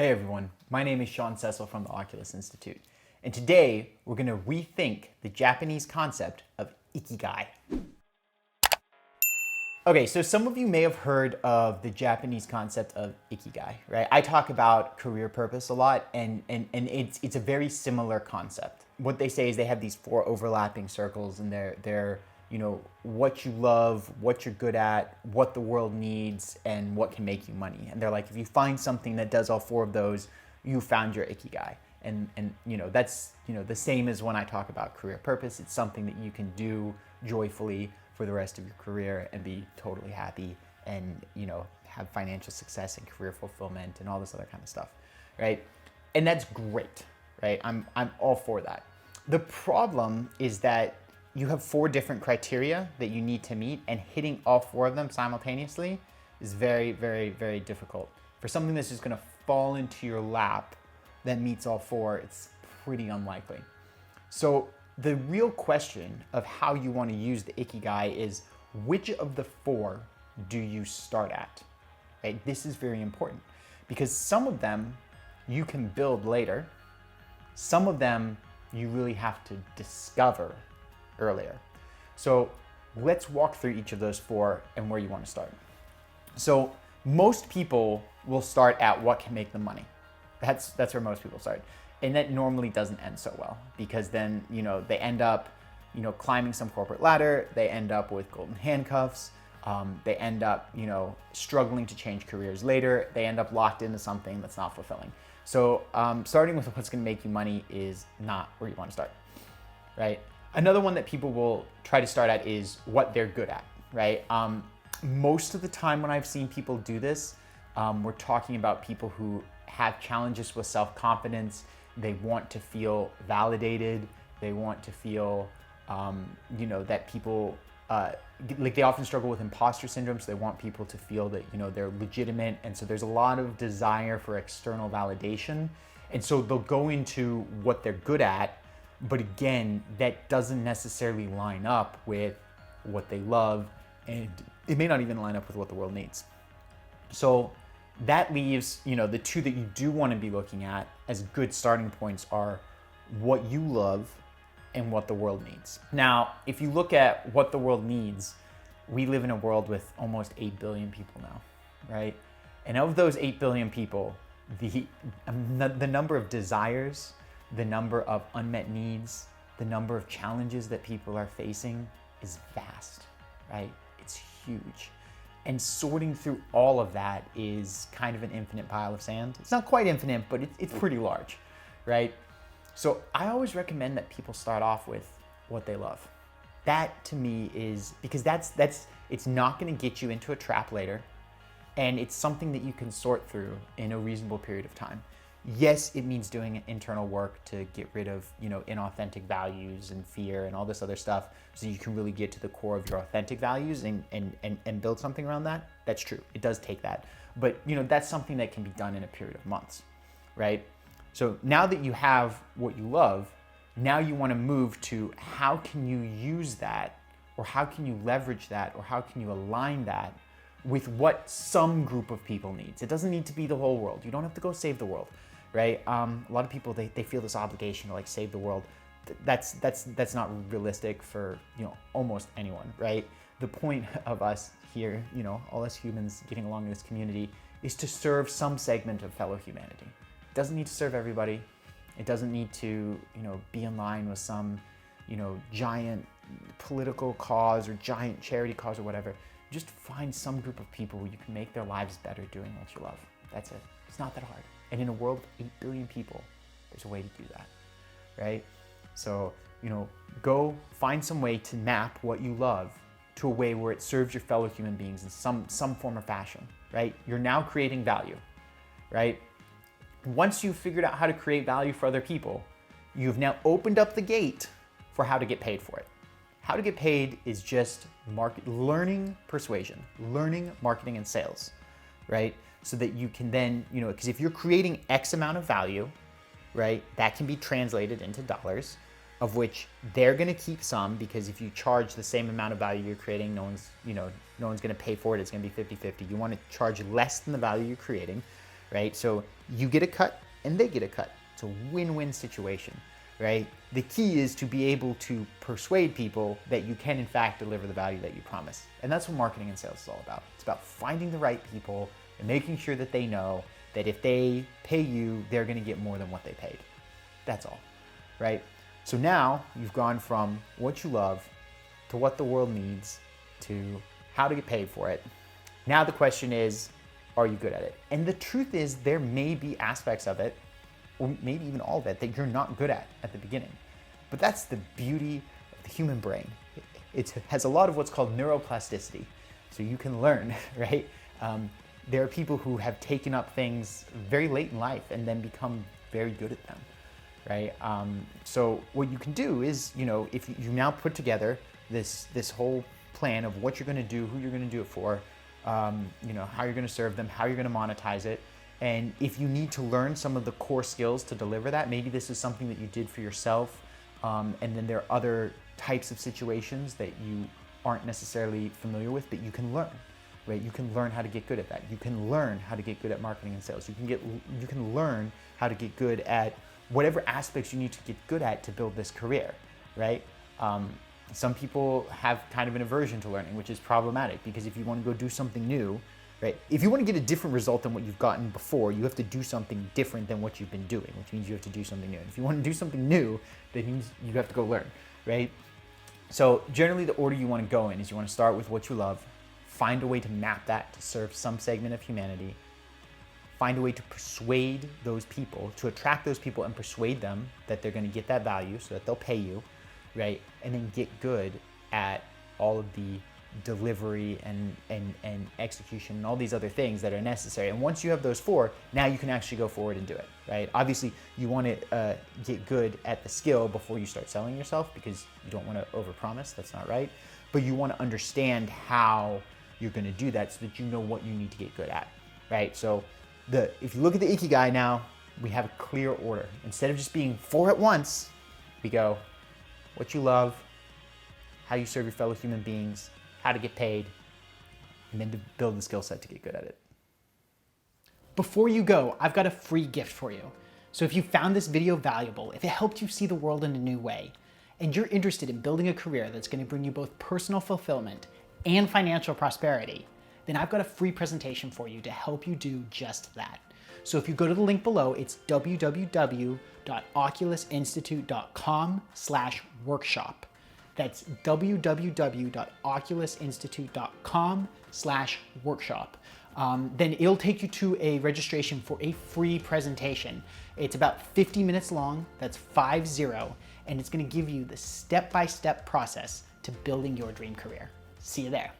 Hey everyone, my name is Sean Cecil from the Oculus Institute, and today we're going to rethink the Japanese concept of Ikigai. Okay, so some of you may have heard of the Japanese concept of Ikigai, right? I talk about career purpose a lot, and it's a very similar concept. What they say is they have these four overlapping circles, and they're what you love, what you're good at, what the world needs, and what can make you money. And they're like, if you find something that does all four of those, you found your Ikigai. And that's the same as when I talk about career purpose. It's something that you can do joyfully for the rest of your career and be totally happy and have financial success and career fulfillment and all this other kind of stuff, right? And that's great, right? I'm all for that. The problem is that you have four different criteria that you need to meet, and hitting all four of them simultaneously is very, very, very difficult. For something that's just going to fall into your lap that meets all four, it's pretty unlikely. So the real question of how you want to use the Ikigai is, which of the four do you start at? Right? This is very important because some of them you can build later. Some of them you really have to discover earlier. So let's walk through each of those four and where you want to start. So most people will start at what can make them money. That's where most people start. And that normally doesn't end so well because then, they end up, climbing some corporate ladder. They end up with golden handcuffs. They end up, struggling to change careers later. They end up locked into something that's not fulfilling. So starting with what's going to make you money is not where you want to start, right? Another one that people will try to start at is what they're good at, right? Most of the time when I've seen people do this, we're talking about people who have challenges with self-confidence. They want to feel validated. They want to feel, that people, they often struggle with imposter syndrome. So they want people to feel that, they're legitimate. And so there's a lot of desire for external validation. And so they'll go into what they're good at. But again, that doesn't necessarily line up with what they love, and it may not even line up with what the world needs. So that leaves, the two that you do want to be looking at as good starting points are what you love and what the world needs. Now, if you look at what the world needs, we live in a world with almost 8 billion people now, right? And of those 8 billion people, the number of desires, the number of unmet needs, the number of challenges that people are facing is vast, right? It's huge. And sorting through all of that is kind of an infinite pile of sand. It's not quite infinite, but it's pretty large, right? So I always recommend that people start off with what they love. That to me is, because it's not gonna get you into a trap later, and it's something that you can sort through in a reasonable period of time. Yes, it means doing internal work to get rid of, inauthentic values and fear and all this other stuff so you can really get to the core of your authentic values and build something around that. That's true. It does take that. But, that's something that can be done in a period of months, right? So now that you have what you love, now you want to move to how can you use that, or how can you leverage that, or how can you align that with what some group of people needs. It doesn't need to be the whole world. You don't have to go save the world, right? A lot of people, they feel this obligation to save the world. That's not realistic for, almost anyone, right? The point of us here, all us humans getting along in this community is to serve some segment of fellow humanity. It doesn't need to serve everybody. It doesn't need to, be in line with some, giant political cause or giant charity cause or whatever. Just find some group of people where you can make their lives better doing what you love. That's it. It's not that hard. And in a world of 8 billion people, there's a way to do that, right? So, go find some way to map what you love to a way where it serves your fellow human beings in some form or fashion, right? You're now creating value, right? Once you've figured out how to create value for other people, you've now opened up the gate for how to get paid for it. How to get paid is just learning persuasion, learning marketing and sales, right? So that you can then, because if you're creating X amount of value, right, that can be translated into dollars, of which they're going to keep some, because if you charge the same amount of value you're creating, no one's going to pay for it. It's going to be 50-50. You want to charge less than the value you're creating, right? So you get a cut and they get a cut. It's a win-win situation, right? The key is to be able to persuade people that you can in fact deliver the value that you promise. And that's what marketing and sales is all about. It's about finding the right people and making sure that they know that if they pay you, they're gonna get more than what they paid. That's all, right? So now you've gone from what you love to what the world needs to how to get paid for it. Now the question is, are you good at it? And the truth is there may be aspects of it, or maybe even all of it, that you're not good at the beginning. But that's the beauty of the human brain. It has a lot of what's called neuroplasticity. So you can learn, right? There are people who have taken up things very late in life and then become very good at them, right? So what you can do is, if you now put together this whole plan of what you're gonna do, who you're gonna do it for, how you're gonna serve them, how you're gonna monetize it. And if you need to learn some of the core skills to deliver that, maybe this is something that you did for yourself, and then there are other types of situations that you aren't necessarily familiar with, but you can learn, right? You can learn how to get good at that. You can learn how to get good at marketing and sales. You can learn how to get good at whatever aspects you need to get good at to build this career, right? Some people have kind of an aversion to learning, which is problematic, because if you want to go do something new, right? If you want to get a different result than what you've gotten before, you have to do something different than what you've been doing, which means you have to do something new. And if you want to do something new, that means you have to go learn, right? So generally the order you want to go in is you want to start with what you love, find a way to map that to serve some segment of humanity, find a way to persuade those people, to attract those people and persuade them that they're going to get that value so that they'll pay you, right? And then get good at all of the delivery and execution and all these other things that are necessary. And once you have those four, now you can actually go forward and do it, right? Obviously, you want to get good at the skill before you start selling yourself, because you don't want to overpromise. That's not right. But you want to understand how you're going to do that so that you know what you need to get good at, right? So if you look at the Ikigai now, we have a clear order. Instead of just being 4 at once, we go what you love, how you serve your fellow human beings, how to get paid, and then to build the skill set to get good at it. Before you go, I've got a free gift for you. So if you found this video valuable, if it helped you see the world in a new way, and you're interested in building a career that's going to bring you both personal fulfillment and financial prosperity, then I've got a free presentation for you to help you do just that. So if you go to the link below, it's www.oculusinstitute.com/workshop. That's www.oculusinstitute.com/workshop. Then it'll take you to a registration for a free presentation. It's about 50 minutes long, that's 50, and it's gonna give you the step-by-step process to building your dream career. See you there.